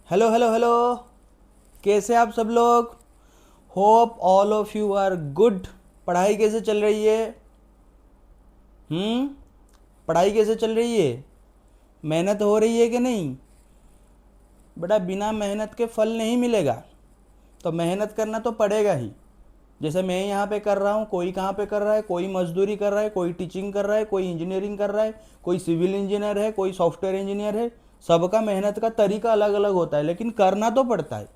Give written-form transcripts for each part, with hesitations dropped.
Hello hello hello. कैसे आप सब लोग? Hope all of you are good. पढ़ाई कैसे चल रही है? हम्म। पढ़ाई कैसे चल रही है? मेहनत हो रही है कि नहीं? बेटा, बिना मेहनत के फल नहीं मिलेगा, तो मेहनत करना तो पड़ेगा ही। जैसे मैं यहाँ पे कर रहा हूँ, कोई कहाँ पे कर रहा है, कोई मजदूरी कर रहा है, कोई टीचिंग कर रहा है, कोई इंजीनियरिंग कर रहा है, कोई सिविल इंजीनियर है, कोई सॉफ्टवेयर इंजीनियर है। सबका मेहनत का तरीका अलग अलग होता है, लेकिन करना तो पड़ता है।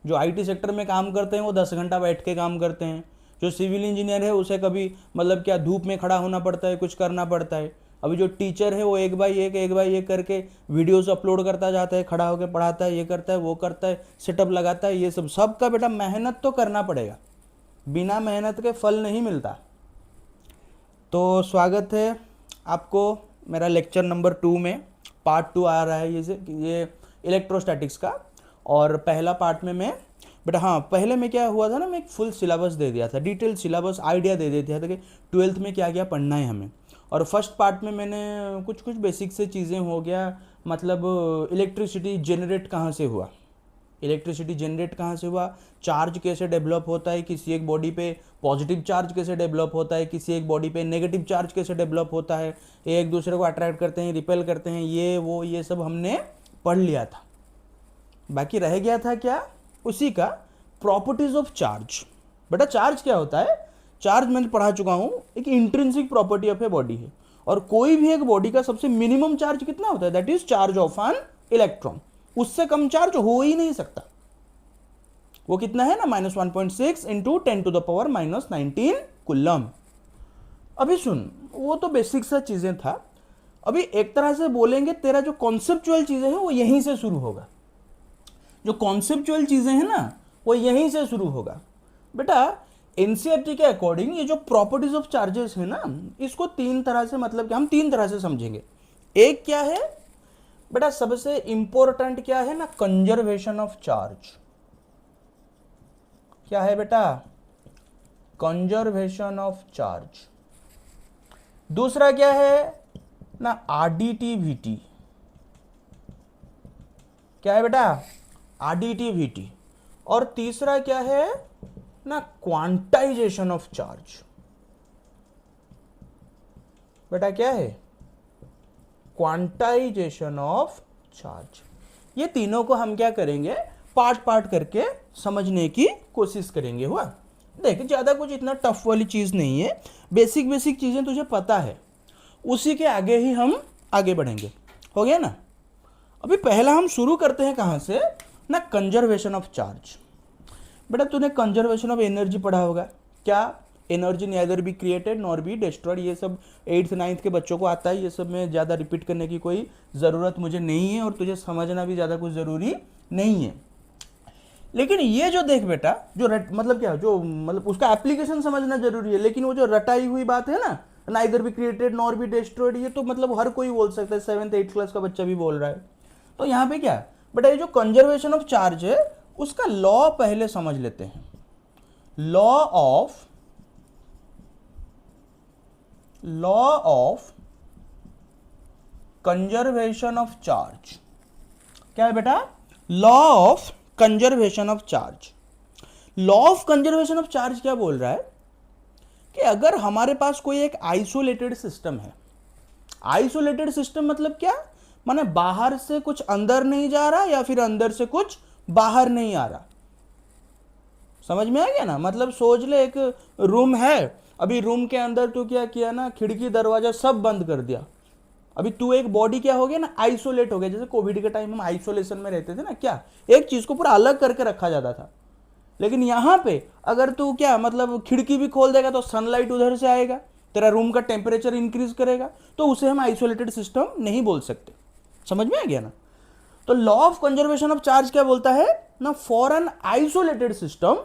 जो आईटी सेक्टर में काम करते हैं वो 10 घंटा बैठ के काम करते हैं। जो सिविल इंजीनियर है उसे कभी मतलब क्या धूप में खड़ा होना पड़ता है, कुछ करना पड़ता है। अभी जो टीचर है वो एक बाई एक करके वीडियोस अपलोड करता जाता है, खड़ा होकर पढ़ाता है, ये करता है, वो करता है, सेटअप लगाता है, ये सब सबका बेटा मेहनत तो करना पड़ेगा। बिना मेहनत के फल नहीं मिलता। तो स्वागत है आपको मेरा लेक्चर नंबर 2 में। पार्ट 2 आ रहा है ये इलेक्ट्रोस्टैटिक्स का। और पहला पार्ट में मैं बट हाँ, पहले में क्या हुआ था ना, मैं एक फुल सिलेबस दे दिया था, डिटेल सिलेबस आइडिया दे दिया था कि ट्वेल्थ में क्या क्या पढ़ना है हमें। और फर्स्ट पार्ट में मैंने कुछ कुछ बेसिक से चीज़ें हो गया, मतलब इलेक्ट्रिसिटी जनरेट कहाँ से हुआ, इलेक्ट्रिसिटी जनरेट कहाँ से हुआ, चार्ज कैसे डेवलप होता है, किसी एक बॉडी पे पॉजिटिव चार्ज कैसे डेवलप होता है, किसी एक बॉडी पे नेगेटिव चार्ज कैसे डेवलप होता है, एक दूसरे को अट्रैक्ट करते हैं, रिपेल करते हैं, ये सब हमने पढ़ लिया था। बाकी रह गया था क्या, उसी का प्रॉपर्टीज ऑफ चार्ज। बेटा चार्ज क्या होता है? चार्ज मैंने पढ़ा चुका हूं, एक intrinsic property of a body है। और कोई भी एक बॉडी का सबसे मिनिमम चार्ज कितना होता है? That is charge of an electron. उससे कम चार्ज हो ही नहीं सकता। वो कितना है ना, -1.6 इंटू 10⁻⁻19 कुलम। अभी सुन, वो तो बेसिक सा चीजें था। अभी एक तरह से बोलेंगे तेरा जो कॉन्सेप्चुअल चीजें हैं वो यहीं से शुरू होगा। जो कॉन्सेप्चुअल चीजें हैं ना वो यहीं से शुरू होगा। बेटा एनसीईआरटी के अकॉर्डिंग ये जो प्रॉपर्टीज ऑफ चार्जेस है ना, इसको तीन तरह से, मतलब कि हम तीन तरह से समझेंगे। एक क्या है बेटा, सबसे इंपॉर्टेंट क्या है ना, कंजर्वेशन ऑफ चार्ज। क्या है बेटा? Conservation of charge. दूसरा क्या है ना, आरडीटीवीटी। क्या है बेटा? आरडीटीवीटी। और तीसरा क्या है ना, क्वांटाइजेशन ऑफ चार्ज। बेटा क्या है? Quantization of charge. ये तीनों को हम क्या करेंगे, पार्ट पार्ट करके समझने की कोशिश करेंगे। हुआ? देख, ज्यादा कुछ इतना टफ वाली चीज नहीं है, बेसिक बेसिक चीजें तुझे पता है, उसी के आगे ही हम आगे बढ़ेंगे। हो गया ना? अभी पहला हम शुरू करते हैं कहां से ना, कंजर्वेशन ऑफ चार्ज। बेटा तूने कंजर्वेशन ऑफ एनर्जी पढ़ा होगा। क्या? Energy neither be created nor be destroyed. ये सब 8th 9th के बच्चों को आता है, ये सब में ज़्यादा रिपीट करने की कोई ज़रूरत मुझे नहीं है, और तुझे समझना भी ज़्यादा कुछ ज़रूरी नहीं है। लेकिन ये जो देख बेटा, जो मतलब क्या, जो मतलब उसका एप्लीकेशन समझना जरूरी है, लेकिन वो जो रटाई हुई बात है ना, neither be created nor be destroyed, ये तो मतलब हर कोई बोल सकता है, 7th 8th क्लास का बच्चा भी बोल रहा है। तो यहाँ पे क्या बेटा, ये जो कंजर्वेशन ऑफ चार्ज है उसका लॉ पहले समझ लेते हैं। Law of conservation of charge. क्या है बेटा? Law of conservation of charge. Law of conservation of charge क्या बोल रहा है कि अगर हमारे पास कोई एक आइसोलेटेड सिस्टम है, आइसोलेटेड सिस्टम मतलब क्या, माने बाहर से कुछ अंदर नहीं जा रहा या फिर अंदर से कुछ बाहर नहीं आ रहा। समझ में आ गया ना? मतलब सोच ले, एक रूम है, अभी रूम के अंदर तू क्या किया ना, खिड़की दरवाजा सब बंद कर दिया। अभी तू एक बॉडी क्या हो गया ना, आइसोलेट हो गया। जैसे कोविड के टाइम हम आइसोलेशन में रहते थे ना, क्या एक चीज को पूरा अलग करके रखा जाता था। लेकिन यहां पे अगर तू क्या मतलब खिड़की भी खोल देगा तो सनलाइट उधर से आएगा, तेरा रूम का टेम्परेचर इंक्रीज करेगा, तो उसे हम आइसोलेटेड सिस्टम नहीं बोल सकते। समझ में आ गया ना? तो law of conservation of charge क्या बोलता है ना, for an isolated system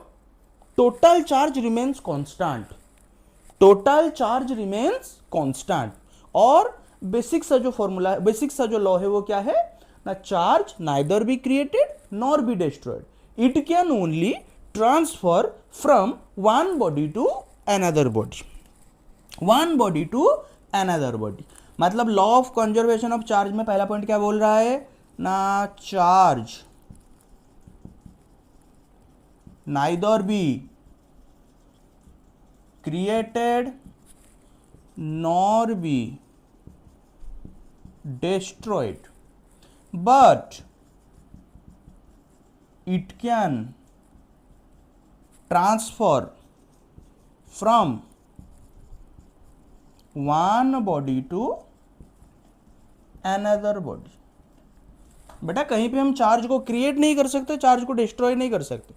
total charge remains constant. Total charge remains constant. और बेसिक सा जो फॉर्मूला है, बेसिक सा जो लॉ है वो क्या है ना, charge neither be created nor be destroyed, it can only transfer from one body to another body, one body to another body. मतलब law of conservation of charge में पहला पॉइंट क्या बोल रहा है ना, charge neither be created nor be destroyed, but it can transfer from one body to another body. बेटा कहीं पे हम चार्ज को क्रिएट नहीं कर सकते, चार्ज को डिस्ट्रॉय नहीं कर सकते।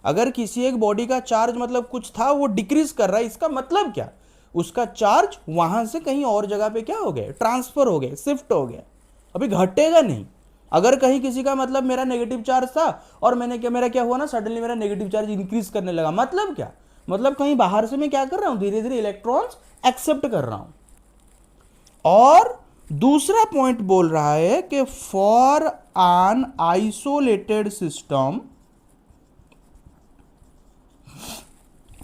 अगर किसी एक बॉडी का चार्ज मतलब कुछ था वो डिक्रीज कर रहा है, इसका मतलब क्या, उसका चार्ज वहां से कहीं और जगह पे क्या हो गया, ट्रांसफर हो गया, शिफ्ट हो गया, अभी घटेगा नहीं। अगर कहीं किसी का मतलब मेरा नेगेटिव चार्ज था और मेरा क्या हुआ ना, सडनली मेरा नेगेटिव चार्ज इंक्रीज करने लगा, मतलब क्या, मतलब कहीं बाहर से मैं क्या कर रहा हूं, धीरे धीरे इलेक्ट्रॉन्स एक्सेप्ट कर रहा हूं। और दूसरा पॉइंट बोल रहा है कि for an isolated system,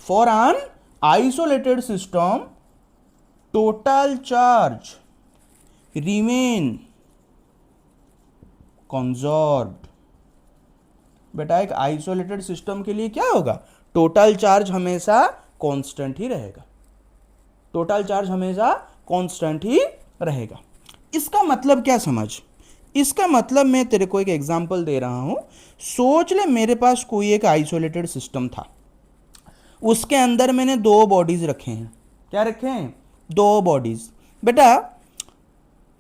for an isolated system total charge remain conserved। बेटा एक आइसोलेटेड सिस्टम के लिए क्या होगा, टोटल चार्ज हमेशा कांस्टेंट ही रहेगा, टोटल चार्ज हमेशा कांस्टेंट ही रहेगा। इसका मतलब क्या समझ, इसका मतलब मैं तेरे को एक एग्जांपल दे रहा हूं। सोच ले मेरे पास कोई एक आइसोलेटेड सिस्टम था, उसके अंदर मैंने दो बॉडीज रखे हैं। क्या रखे हैं, दो बॉडीज। बेटा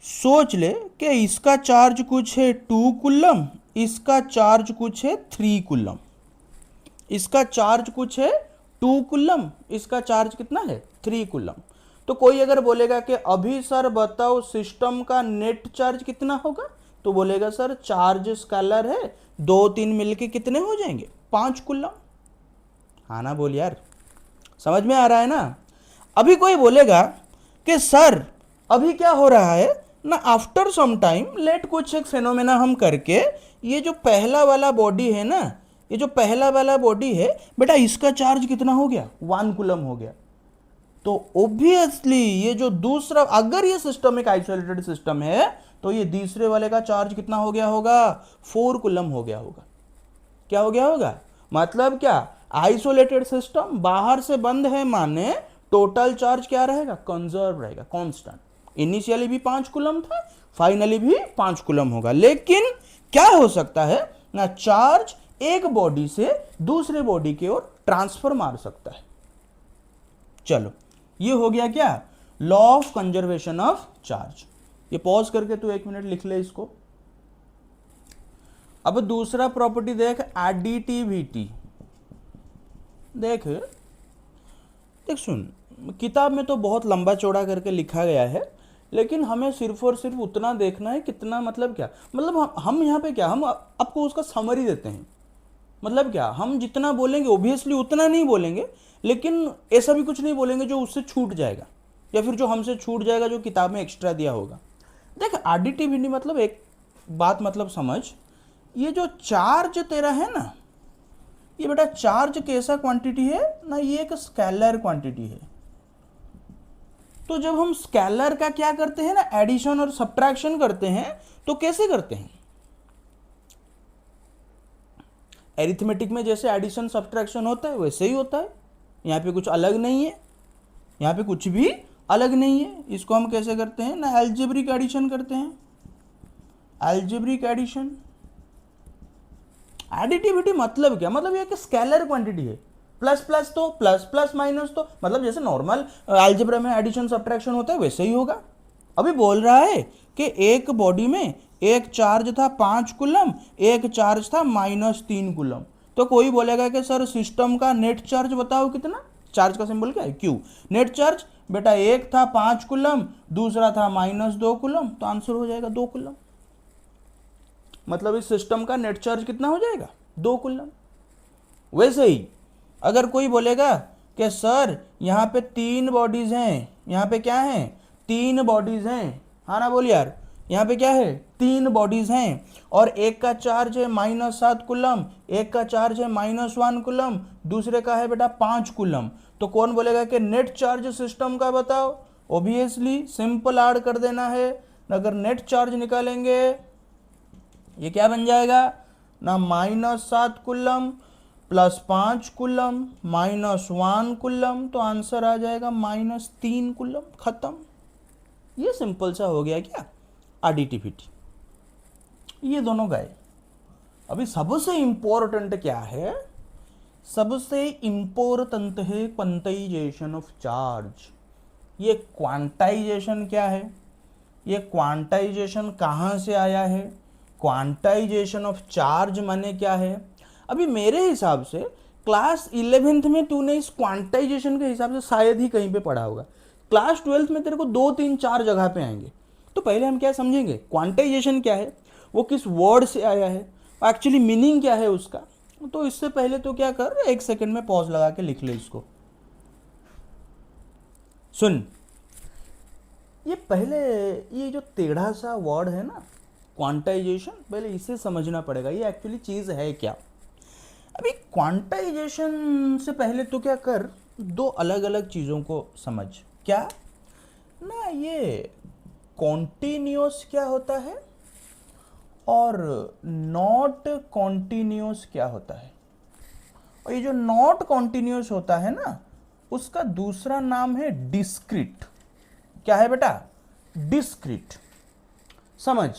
सोच ले कि इसका चार्ज कुछ है 2 कूलम, इसका चार्ज कुछ है 3 कूलम। इसका चार्ज कुछ है 2 कूलम, इसका चार्ज कितना है 3 कूलम। तो कोई अगर बोलेगा कि अभी सर बताओ सिस्टम का नेट चार्ज कितना होगा, तो बोलेगा सर चार्ज स्केलर है, 2-3 मिलके कितने हो जाएंगे, 5 कूलम। हाँ ना बोल यार, समझ में आ रहा है ना। अभी कोई बोलेगा कि सर अभी क्या हो रहा है ना, आफ्टर सम टाइम लेट कुछ एक फेनोमेना हम करके ये जो पहला वाला बॉडी है ना, ये जो पहला वाला बॉडी है बेटा, इसका चार्ज कितना हो गया, 1 कूलम हो गया। तो ऑब्वियसली ये जो दूसरा, अगर ये सिस्टम एक आइसोलेटेड सिस्टम है तो ये दूसरे वाले का चार्ज कितना हो गया होगा, 4 कूलम हो गया होगा। क्या हो गया होगा, मतलब क्या, आइसोलेटेड सिस्टम बाहर से बंद है, माने टोटल चार्ज क्या रहेगा, कंजर्व रहेगा, कांस्टेंट। इनिशियली भी 5 कूलम था, फाइनली भी 5 कूलम होगा। लेकिन क्या हो सकता है ना, चार्ज एक बॉडी से दूसरे बॉडी की ओर ट्रांसफर मार सकता है। चलो ये हो गया क्या, law of conservation of charge. ये पॉज करके तू 1 मिनट लिख ले इसको। अब दूसरा प्रॉपर्टी देख, एडिटिविटी। देख देख सुन, किताब में तो बहुत लंबा चौड़ा करके लिखा गया है, लेकिन हमें सिर्फ और सिर्फ उतना देखना है कितना, मतलब क्या, मतलब हम यहाँ पे क्या, हम आपको उसका समरी देते हैं। मतलब क्या, हम जितना बोलेंगे ओब्वियसली उतना नहीं बोलेंगे, लेकिन ऐसा भी कुछ नहीं बोलेंगे जो उससे छूट जाएगा, या फिर जो हमसे छूट जाएगा जो किताब में एक्स्ट्रा दिया होगा। देख एडिटिविटी मतलब एक बात मतलब समझ, ये जो चार्ज तेरा है ना, ये बेटा चार्ज कैसा क्वांटिटी है ना, ये एक स्केलर क्वांटिटी है। तो जब हम स्केलर का क्या करते हैं ना, एडिशन और सब्ट्रैक्शन करते हैं, तो कैसे करते हैं, एरिथमेटिक में जैसे एडिशन सब्ट्रैक्शन होता है वैसे ही होता है। यहाँ पे कुछ अलग नहीं है, यहाँ पे कुछ भी अलग नहीं है। इसको हम कैसे करते हैं ना, अलजेब्रिक एडिशन करते हैं, अलजेब्रिक एडिशन। एडिटिविटी मतलब क्या, मतलब ये कि स्केलर क्वांटिटी है, प्लस प्लस तो प्लस, प्लस माइनस तो, मतलब जैसे नॉर्मल अलजेब्रा में एडिशन सब्ट्रैक्शन होता है वैसे ही होगा। अभी बोल रहा है कि एक बॉडी में एक चार्ज था 5 कूलम, एक चार्ज था -3 कूलम। तो कोई बोलेगा कि सर सिस्टम का नेट चार्ज बताओ कितना, चार्ज का सिंबल क्या है, क्यू। नेट चार्ज बेटा एक था 5 कूलम, दूसरा था -2 कूलम, तो आंसर हो जाएगा 2 कूलम। मतलब इस सिस्टम का नेट चार्ज कितना हो जाएगा, 2 कूलम। वैसे ही अगर कोई बोलेगा कि सर यहाँ पे 3 बॉडीज हैं, यहाँ पे क्या है, 3 बॉडीज हैं, हाँ ना बोल यार, यहाँ पे क्या है, 3 बॉडीज हैं, और एक का चार्ज है -7 कूलम, एक का चार्ज है -1 कूलम, दूसरे का है बेटा 5 कूलम। तो कौन बोलेगा कि नेट चार्ज सिस्टम का बताओ, ऑब्वियसली सिंपल ऐड कर देना है। अगर नेट चार्ज निकालेंगे ये क्या बन जाएगा ना, -7 कूलम +5 कूलम -1 कूलम, तो आंसर आ जाएगा -3 कूलम। खत्म। ये सिंपल सा हो गया क्या, आरडीटीपीटी। ये दोनों गए। अभी सबसे इंपॉर्टेंट क्या है, सबसे इंपॉर्टेंट है क्वांटाइजेशन ऑफ चार्ज। ये क्वांटाइजेशन क्या है, ये क्वांटाइजेशन कहाँ से आया है, क्वांटाइजेशन ऑफ चार्ज माने क्या है। अभी मेरे हिसाब से क्लास 11th में तूने इस क्वांटाइजेशन के हिसाब से शायद ही कहीं पे पढ़ा होगा। क्लास 12th में तेरे को 2 3 4 जगह पे आएंगे। तो पहले हम क्या समझेंगे, क्वांटाइजेशन क्या है, वो किस वर्ड से आया है, एक्चुअली मीनिंग क्या है उसका। तो इससे पहले तो क्या कर, 1 सेकंड में पॉज लगा के लिख ले इसको। सुन, ये पहले ये जो टेढ़ा सा वर्ड है ना क्वांटाइजेशन, पहले इसे समझना पड़ेगा ये एक्चुअली चीज़ है क्या। अभी क्वांटाइजेशन से पहले तो क्या कर, 2 अलग अलग चीज़ों को समझ। क्या ना, ये कॉन्टिन्यूस क्या होता है और नॉट कॉन्टिन्यूस क्या होता है। और ये जो नॉट कॉन्टिन्यूस होता है ना, उसका दूसरा नाम है डिस्क्रीट। क्या है बेटा, डिस्क्रीट। समझ,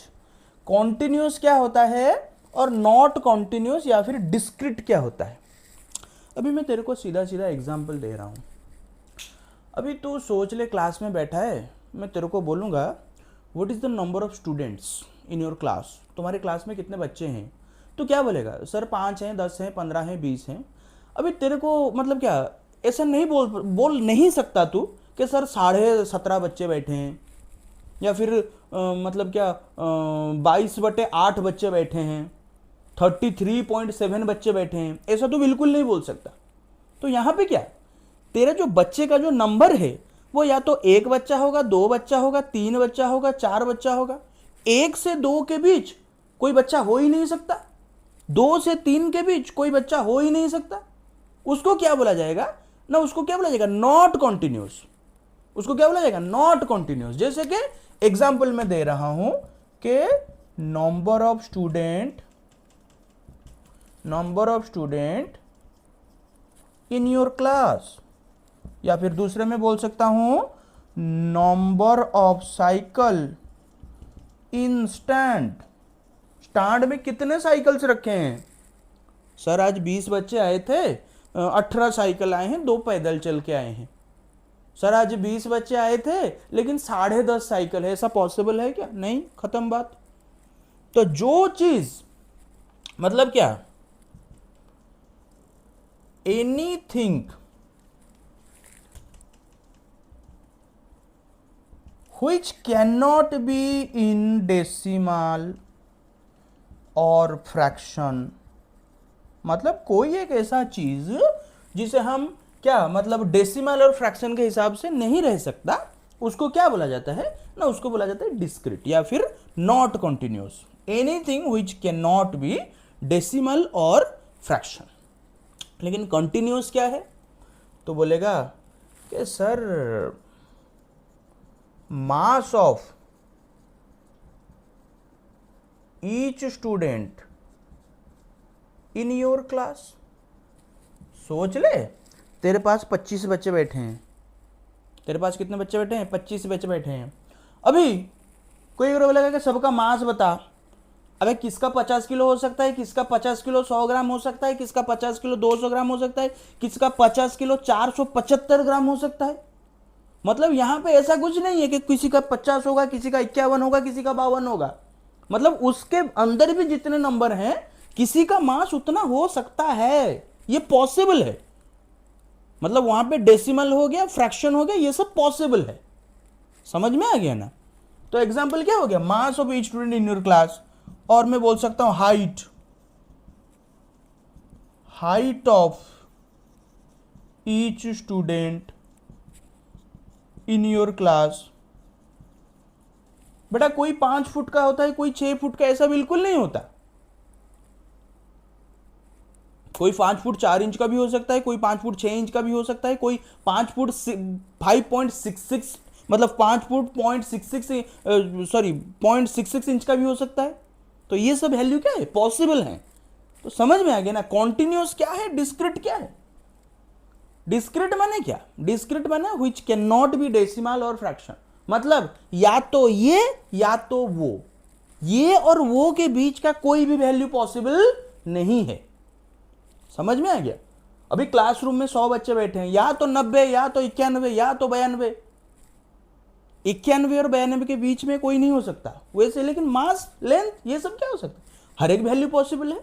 कॉन्टिन्यूस क्या होता है और नॉट कॉन्टिन्यूस या फिर डिस्क्रीट क्या होता है। अभी मैं तेरे को सीधा सीधा एग्जांपल दे रहा हूँ। अभी तू सोच ले, क्लास में बैठा है, मैं तेरे को बोलूँगा what is the number of students in your class, तुम्हारे क्लास में कितने बच्चे हैं। तो क्या बोलेगा, सर 5 हैं, 10 हैं, 15 हैं, 20 हैं। अभी तेरे को मतलब क्या, ऐसा नहीं बोल नहीं सकता तू कि सर 17.5 बच्चे बैठे हैं, या फिर मतलब क्या 22/8 बच्चे बैठे हैं, 33.7 बच्चे बैठे हैं, ऐसा तो बिल्कुल नहीं बोल सकता। तो यहाँ पे क्या, तेरा जो बच्चे का जो नंबर है वो या तो 1 बच्चा होगा, 2 बच्चा होगा, 3 बच्चा होगा, 4 बच्चा होगा। 1 से 2 के बीच कोई बच्चा हो ही नहीं सकता, 2 से 3 के बीच कोई बच्चा हो ही नहीं सकता। उसको क्या बोला जाएगा ना, उसको क्या बोला जाएगा, नॉट कॉन्टिन्यूस। उसको क्या बोला जाएगा, नॉट कॉन्टिन्यूस। जैसे कि एग्जाम्पल में दे रहा हूं कि number of student in your class, या फिर दूसरे में बोल सकता हूं number of cycle in stand में कितने साइकिल्स रखे हैं। सर आज 20 बच्चे आए थे, 18 साइकिल आए हैं, 2 पैदल चल के आए हैं। सर आज 20 बच्चे आए थे लेकिन 10.5 साइकिल है, ऐसा पॉसिबल है क्या, नहीं, खत्म बात। तो जो चीज मतलब क्या, anything which cannot be in decimal और फ्रैक्शन, मतलब कोई एक ऐसा चीज जिसे हम क्या मतलब डेसिमल और फ्रैक्शन के हिसाब से नहीं रह सकता, उसको क्या बोला जाता है ना, उसको बोला जाता है डिस्क्रीट या फिर not continuous. Anything which can not be decimal और फ्रैक्शन। लेकिन कॉन्टिन्यूस क्या है, तो बोलेगा कि sir mass of each student in your class. सोच ले, तेरे पास 25 बच्चे बैठे हैं, तेरे पास कितने बच्चे बैठे हैं, 25 बच्चे बैठे हैं। अभी कोई बोलेगा कि सबका मास बता। अबे किसका 50 किलो हो सकता है, किसका 50 किलो 100 ग्राम हो सकता है, किसका 50 किलो 200 ग्राम हो सकता है, किसका 50 किलो 475 ग्राम हो सकता है। मतलब यहां पे ऐसा कुछ नहीं है कि किसी का 50 होगा, किसी का 51 होगा, किसी का 52 होगा। मतलब उसके अंदर भी जितने नंबर हैं, किसी का मास उतना हो सकता है, ये पॉसिबल है। मतलब वहां पे डेसिमल हो गया, फ्रैक्शन हो गया, ये सब पॉसिबल है। समझ में आ गया ना। तो एग्जांपल क्या हो गया, mass of each student in your class. और मैं बोल सकता हूं height of each student in your class. बेटा कोई 5 फुट का होता है, कोई 6 फुट का, ऐसा बिल्कुल नहीं होता। कोई 5 फुट 4 इंच का भी हो सकता है, कोई 5 फुट 6 इंच का भी हो सकता है, कोई 5 फुट 5.66 मतलब 5 फुट 0.66 इंच का भी हो सकता है। तो ये सब वैल्यू क्या है, पॉसिबल है। तो समझ में आ गया ना, कॉन्टिन्यूस क्या है, डिस्क्रीट क्या है। डिस्क्रीट माने क्या, डिस्क्रीट माने which can not be decimal और फ्रैक्शन, मतलब या तो ये या तो वो, ये और वो के बीच का कोई भी वैल्यू पॉसिबल नहीं है। समझ में आ गया। अभी क्लासरूम में 100 बच्चे बैठे हैं, या तो 90 या तो 91 या तो 92, 91 और 92 के बीच में कोई नहीं हो सकता वैसे, लेकिन मास लेंथ ये सब क्या हो सकता है, हर एक वैल्यू पॉसिबल है।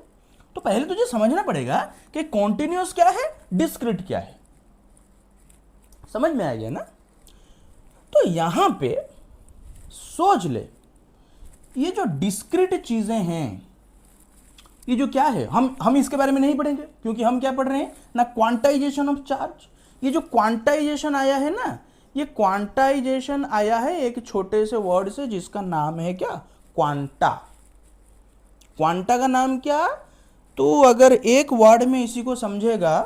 तो पहले तुझे समझना पड़ेगा कि कॉन्टिन्यूस क्या है, डिस्क्रीट क्या है। समझ में आ गया ना। तो यहां पे सोच ले, ये जो डिस्क्रीट चीजें हैं, ये जो क्या है, हम इसके बारे में नहीं पढ़ेंगे, क्योंकि हम क्या पढ़ रहे हैं ना, क्वांटाइजेशन ऑफ चार्ज। ये जो क्वांटाइजेशन आया है ना, ये क्वांटाइजेशन आया है एक छोटे से वर्ड से जिसका नाम है क्या, क्वांटा। क्वांटा का नाम क्या, तो अगर एक वर्ड में इसी को समझेगा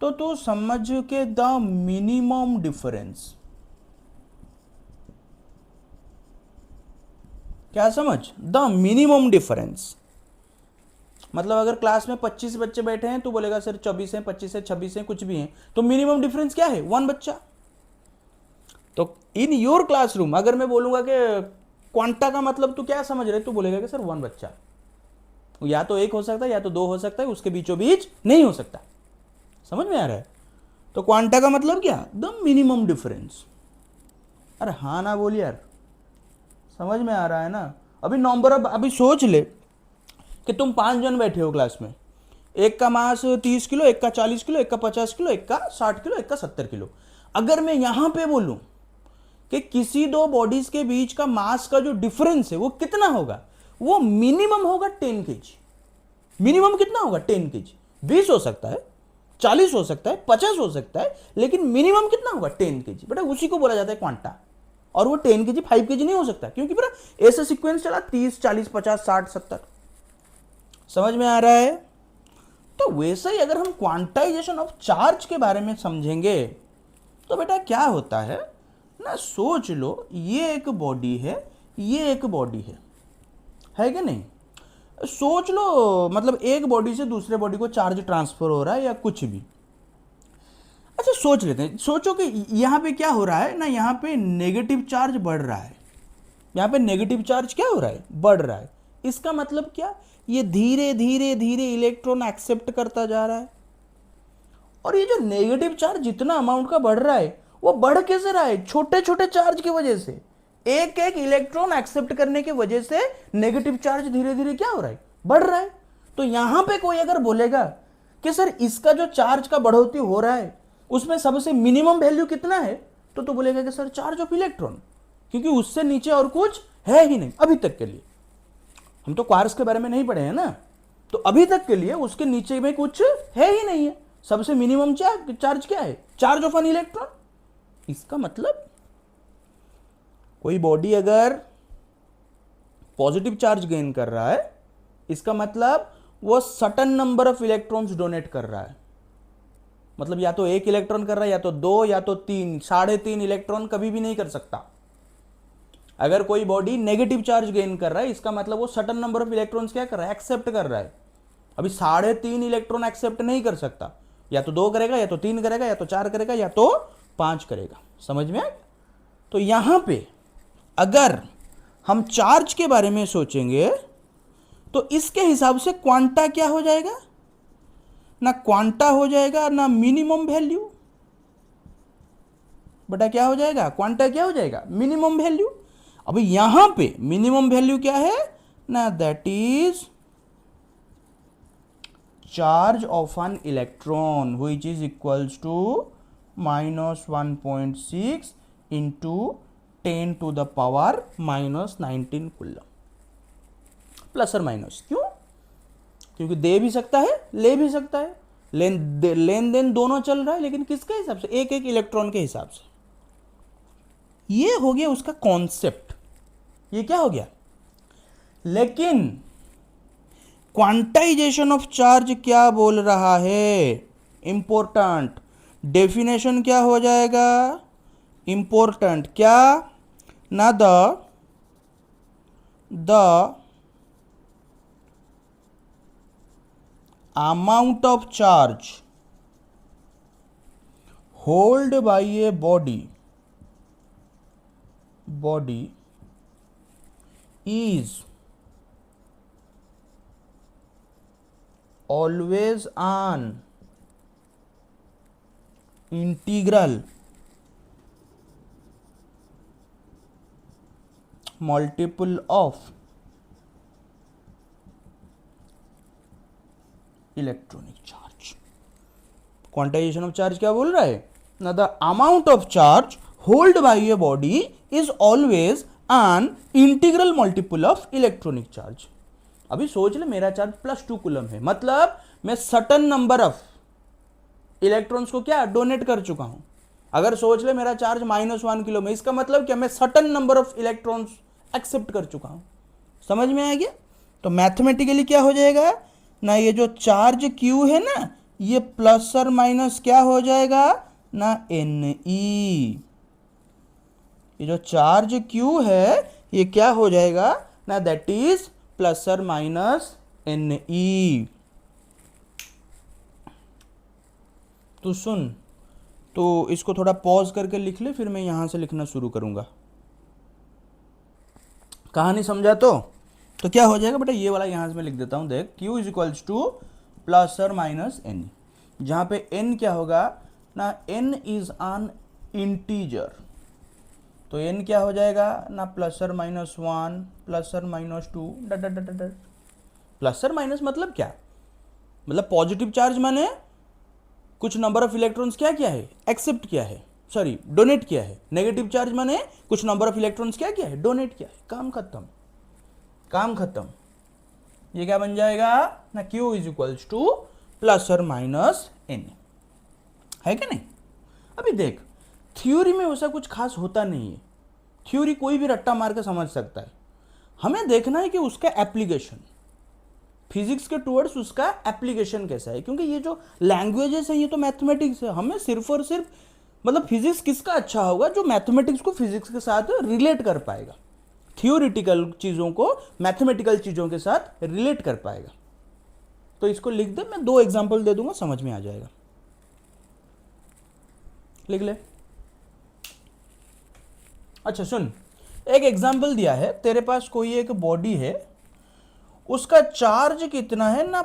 तो तू समझ के द मिनिमम डिफरेंस, क्या समझ, द मिनिमम डिफरेंस। मतलब अगर क्लास में 25 बच्चे बैठे हैं तो बोलेगा सर 24 हैं, 25 है, 26 हैं, कुछ भी हैं, तो मिनिमम डिफरेंस क्या है, 1 बच्चा। तो इन योर क्लासरूम अगर मैं बोलूंगा कि क्वांटा का मतलब तू क्या समझ रहे, तू बोलेगा कि सर 1 बच्चा, या तो 1 हो सकता है या तो 2 हो सकता है, उसके बीचों बीच नहीं हो सकता। समझ में आ रहा है। तो क्वांटा का मतलब क्या, द मिनिमम डिफरेंस। अरे हाँ ना बोल यार, समझ में आ रहा है ना। अभी नंबर ऑफ, अभी सोच ले कि तुम 5 जन बैठे हो क्लास में, एक का मास 30 किलो, एक का 40 किलो, एक का 50 किलो, एक का 60 किलो, एक का 70 किलो। अगर मैं यहां पे बोलूं कि किसी दो बॉडीज के बीच का मास का जो डिफरेंस है वो कितना होगा, वो मिनिमम होगा 10 केजी। मिनिमम कितना होगा, 10 केजी। 20 हो सकता है, 40 हो सकता है, 50 हो सकता है, लेकिन मिनिमम कितना होगा, 10 केजी। बेटा उसी को बोला जाता है क्वांटा। और वो 10 केजी 5 केजी नहीं हो सकता, क्योंकि बेटा ऐसे सीक्वेंस चला 30 40 50 60 70। समझ में आ रहा है। तो वैसे ही अगर हम क्वांटाइजेशन ऑफ चार्ज के बारे में समझेंगे तो बेटा क्या होता है ना, सोच लो ये एक बॉडी है, ये एक बॉडी है कि नहीं। सोच लो मतलब एक बॉडी से दूसरे बॉडी को चार्ज ट्रांसफर हो रहा है या कुछ भी। अच्छा सोच लेते हैं, सोचो कि यहां पे क्या हो रहा है ना, यहां पे नेगेटिव चार्ज बढ़ रहा है, यहां पे नेगेटिव चार्ज क्या हो रहा है, बढ़ रहा है। इसका मतलब क्या, ये धीरे धीरे धीरे इलेक्ट्रॉन एक्सेप्ट करता जा रहा है। और ये जो नेगेटिव चार्ज जितना अमाउंट का बढ़ रहा है, वो बढ़ कैसे रहा है, छोटे छोटे चार्ज की वजह से। एक एक इलेक्ट्रॉन एक्सेप्ट करने की वजह से नेगेटिव चार्ज धीरे धीरे क्या हो रहा है, बढ़ रहा है। तो यहां पे कोई अगर बोलेगा कि सर इसका जो चार्ज का बढ़ोतरी हो रहा है उसमें सबसे मिनिमम वैल्यू कितना है, तो बोलेगा कि सर चार्ज ऑफ इलेक्ट्रॉन, क्योंकि उससे नीचे और कुछ है ही नहीं अभी तक के लिए। हम तो क्वार्क्स के बारे में नहीं पढ़े हैं ना, तो अभी तक के लिए उसके नीचे में कुछ है ही नहीं है। सबसे मिनिमम चार्ज क्या है, चार्ज ऑफ एन इलेक्ट्रॉन। इसका मतलब कोई बॉडी अगर पॉजिटिव चार्ज गेन कर रहा है, इसका मतलब वो certain number of electrons donate कर रहा है। मतलब या तो 1 इलेक्ट्रॉन कर रहा है, या तो 2, या तो 3, 3.5 इलेक्ट्रॉन कभी भी नहीं कर सकता। अगर कोई बॉडी नेगेटिव चार्ज गेन कर रहा है, इसका मतलब वो सर्टेन नंबर ऑफ इलेक्ट्रॉन्स क्या कर रहा है, एक्सेप्ट कर रहा है। अभी 3.5 इलेक्ट्रॉन एक्सेप्ट नहीं कर सकता, या तो 2 करेगा, या तो 3 करेगा, या तो 4 करेगा, या तो 5 करेगा। समझ में आया। तो यहां पे अगर हम चार्ज के बारे में सोचेंगे तो इसके हिसाब से क्वांटा क्या हो जाएगा ना, क्वांटा हो जाएगा ना मिनिमम वैल्यू। बेटा क्या हो जाएगा, क्वांटा क्या हो जाएगा, मिनिमम वैल्यू। अभी यहां पे मिनिमम वैल्यू क्या है ना, that is charge of an electron which is equals to -1.6 into 10 to the power -19 coulomb, plus और माइनस। क्यों, क्योंकि दे भी सकता है ले भी सकता है, लेन देन दोनों चल रहा है, लेकिन किसके हिसाब से, एक एक इलेक्ट्रॉन के हिसाब से। ये हो गया उसका कॉन्सेप्ट, ये क्या हो गया। लेकिन क्वांटाइजेशन ऑफ चार्ज क्या बोल रहा है, इंपॉर्टेंट डेफिनेशन क्या हो जाएगा, इंपॉर्टेंट क्या ना, the amount of charge held by a body is always an integral multiple of electronic charge. Quantization of charge क्या बोल रहा है ना, the amount of charge hold by a body is always an integral multiple of electronic charge. अभी सोच ले मेरा charge +2 coulomb है, मतलब मैं सर्टेन नंबर ऑफ इलेक्ट्रॉन्स को क्या डोनेट कर चुका हूं। अगर सोच ले मेरा चार्ज -1 किलो में, इसका मतलब क्या मैं certain number of electrons accept कर चुका हूं। समझ में आ गया? तो मैथमेटिकली क्या हो जाएगा ना, ये जो चार्ज Q है ना, ये प्लस और माइनस क्या हो जाएगा ना, Ne। ये जो चार्ज Q है ये क्या हो जाएगा ना, दैट इज प्लस और माइनस Ne। तो सुन, तो इसको थोड़ा पॉज करके लिख ले, फिर मैं यहां से लिखना शुरू करूंगा। कहानी समझा? तो क्या हो जाएगा बेटा, ये वाला यहां से मैं लिख देता हूं, देख Q is equals two plus और माइनस N, जहां पे N क्या होगा ना, N इज एन इंटीजर। तो N क्या हो जाएगा ना, +or-1 +or-2 डट। प्लस और माइनस मतलब क्या, मतलब पॉजिटिव चार्ज माने कुछ नंबर ऑफ इलेक्ट्रॉन्स क्या किया है, एक्सेप्ट किया है, सॉरी डोनेट किया है। नेगेटिव चार्ज माने कुछ नंबर ऑफ इलेक्ट्रॉन्स क्या किया है, डोनेट किया है। काम खत्म, काम खत्म। ये क्या बन जाएगा ना, Q is equals two plus और माइनस N, है क्या नहीं? अभी देख, थ्योरी में वैसा कुछ खास होता नहीं है, थ्योरी कोई भी रट्टा मार के समझ सकता है। हमें देखना है कि उसका एप्लीकेशन, फिजिक्स के टुवर्ड्स उसका एप्लीकेशन कैसा है, क्योंकि ये जो लैंग्वेजेस है ये तो मैथमेटिक्स है। हमें सिर्फ और सिर्फ मतलब फिजिक्स किसका अच्छा होगा, जो मैथमेटिक्स को फिजिक्स के साथ रिलेट कर पाएगा, थियोरिटिकल चीज़ों को मैथमेटिकल चीज़ों के साथ रिलेट कर पाएगा। तो इसको लिख दे, मैं 2 एग्जाम्पल दे दूंगा, समझ में आ जाएगा। लिख ले। अच्छा सुन, एक एग्जाम्पल दिया है, तेरे पास कोई एक बॉडी है, उसका चार्ज कितना है ना,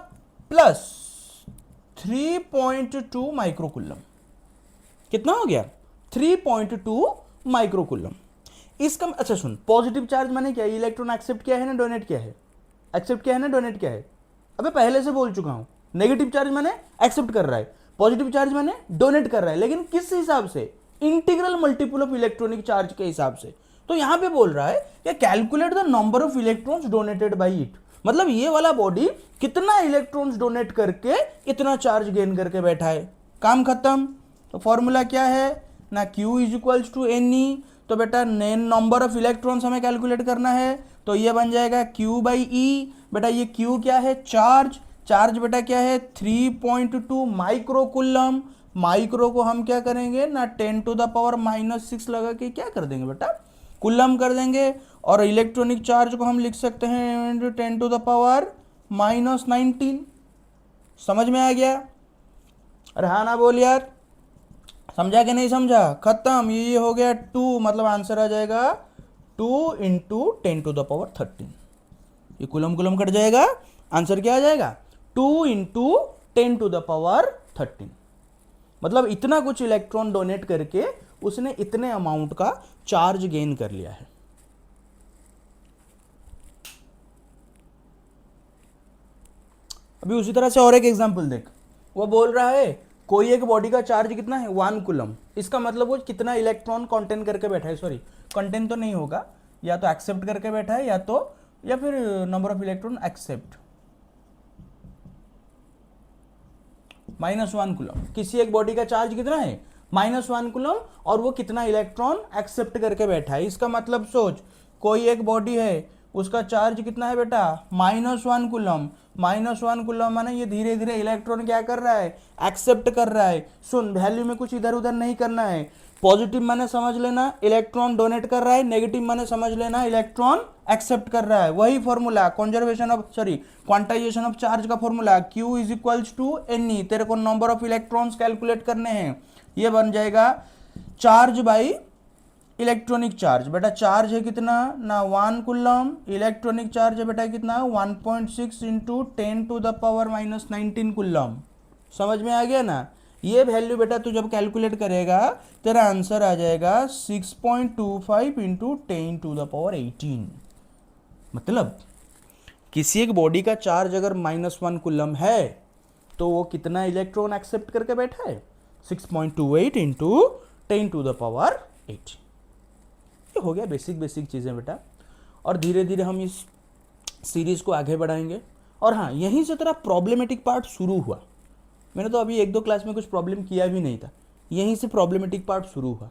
+3.2 माइक्रोकूलम। कितना हो गया? 3.2 माइक्रोकूलम। इसका अच्छा सुन, पॉजिटिव चार्ज माने क्या, इलेक्ट्रॉन एक्सेप्ट किया है ना डोनेट किया है, एक्सेप्ट किया है ना डोनेट किया है। अबे पहले से बोल चुका हूं, नेगेटिव चार्ज माने एक्सेप्ट कर रहा है, पॉजिटिव चार्ज माने डोनेट कर रहा है, लेकिन किस हिसाब से, integral multiple of electronic charge के हिसाब से। तो यहां पे बोल रहा है कि calculate the number of electrons donated bye it, मतलब ये वाला बॉडी कितना इलेक्ट्रॉन्स डोनेट करके इतना चार्ज गेन करके बैठा है। काम खत्म। तो फॉर्मूला क्या है ना, Q is equals to Ne। तो बेटा नंबर ऑफ इलेक्ट्रॉन्स हमें कैलकुलेट करना है, तो ये बन जाएगा Q/E। बेटा ये Q क्या है, चार्ज, चार्ज बेटा क्या है 3.2 माइक्रोकूलम। माइक्रो को हम क्या करेंगे ना 10⁻⁻6 लगा के क्या कर देंगे बेटा, कूलम कर देंगे। और इलेक्ट्रॉनिक चार्ज को हम लिख सकते हैं 10⁻19। समझ में आ गया? अरे हाँ ना बोल यार, समझा कि नहीं समझा? खत्म। ये हो गया 2, मतलब आंसर आ जाएगा 2 × 10⁻13। ये कुलम कुलम कट जाएगा, आंसर क्या आ जाएगा 2 × 10⁻13। मतलब इतना कुछ इलेक्ट्रॉन डोनेट करके उसने इतने अमाउंट का चार्ज गेन कर लिया है। अभी उसी तरह से और एक एग्जांपल देख, वो बोल रहा है कोई एक बॉडी का चार्ज कितना है 1 कूलम। इसका मतलब वो कितना इलेक्ट्रॉन कंटेन करके बैठा है, सॉरी कंटेन तो नहीं होगा, या तो एक्सेप्ट करके बैठा है या फिर number of electron accept -1 coulomb. किसी एक बॉडी का चार्ज कितना है -1 कूलम, और वो कितना इलेक्ट्रॉन एक्सेप्ट करके बैठा है। इसका मतलब सोच, कोई एक बॉडी है, उसका चार्ज कितना है बेटा -1 कूलम। -1 कूलम माने ये धीरे धीरे इलेक्ट्रॉन क्या कर रहा है, एक्सेप्ट कर रहा है। सुन, वैल्यू में कुछ इधर उधर नहीं करना है, पॉजिटिव माने समझ लेना इलेक्ट्रॉन डोनेट कर रहा है, नेगेटिव माने समझ लेना इलेक्ट्रॉन एक्सेप्ट कर रहा है। वही formula conservation of quantization of charge का formula Q is equals to Ne। तेरे को नंबर ऑफ इलेक्ट्रॉन्स कैलकुलेट करने हैं, ये बन जाएगा चार्ज बाई इलेक्ट्रॉनिक चार्ज। बेटा चार्ज है कितना ना 1 कूलम, इलेक्ट्रॉनिक चार्ज है बेटा कितना 1.6 इंटू 10⁻⁻19 कूलम। समझ में आ गया ना। ये वैल्यू बेटा तू जब कैलकुलेट करेगा तेरा आंसर आ जाएगा 6.25 इंटू 10⁻18। मतलब किसी एक बॉडी का चार्ज अगर -1 कूलम है तो वो कितना इलेक्ट्रॉन एक्सेप्ट करके बैठा है 6.28 इंटू 10⁻18। ये हो गया बेसिक चीज़ें बेटा, और धीरे धीरे हम इस सीरीज को आगे बढ़ाएंगे। और हाँ, यहीं से तेरा प्रॉब्लमेटिक पार्ट शुरू हुआ। मैंने तो अभी 1-2 क्लास में कुछ प्रॉब्लम किया भी नहीं था, यहीं से प्रॉब्लमेटिक पार्ट शुरू हुआ।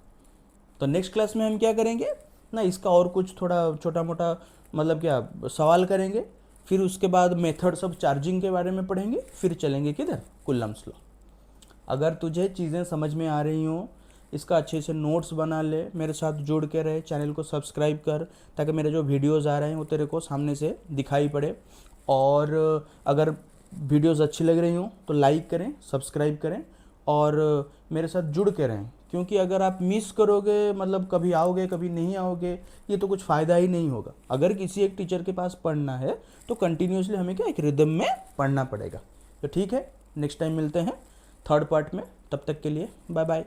तो नेक्स्ट क्लास में हम क्या करेंगे ना, इसका और कुछ थोड़ा छोटा मोटा मतलब क्या सवाल करेंगे, फिर उसके बाद मेथड्स ऑफ चार्जिंग के बारे में पढ़ेंगे, फिर चलेंगे किधर कूलम्स लॉ। अगर तुझे चीज़ें समझ में आ रही हों, इसका अच्छे से नोट्स बना ले, मेरे साथ जुड़ के रहे, चैनल को सब्सक्राइब कर ताकि मेरे जो वीडियोस आ रहे हैं वो तेरे को सामने से दिखाई पड़े। और अगर वीडियोस अच्छी लग रही हों तो लाइक करें, सब्सक्राइब करें और मेरे साथ जुड़ के रहें, क्योंकि अगर आप मिस करोगे मतलब कभी आओगे कभी नहीं आओगे, ये तो कुछ फ़ायदा ही नहीं होगा। अगर किसी एक टीचर के पास पढ़ना है तो कंटिन्यूसली हमें क्या एक रिदम में पढ़ना पड़ेगा। तो ठीक है, नेक्स्ट टाइम मिलते हैं 3rd पार्ट में, तब तक के लिए बाय बाय।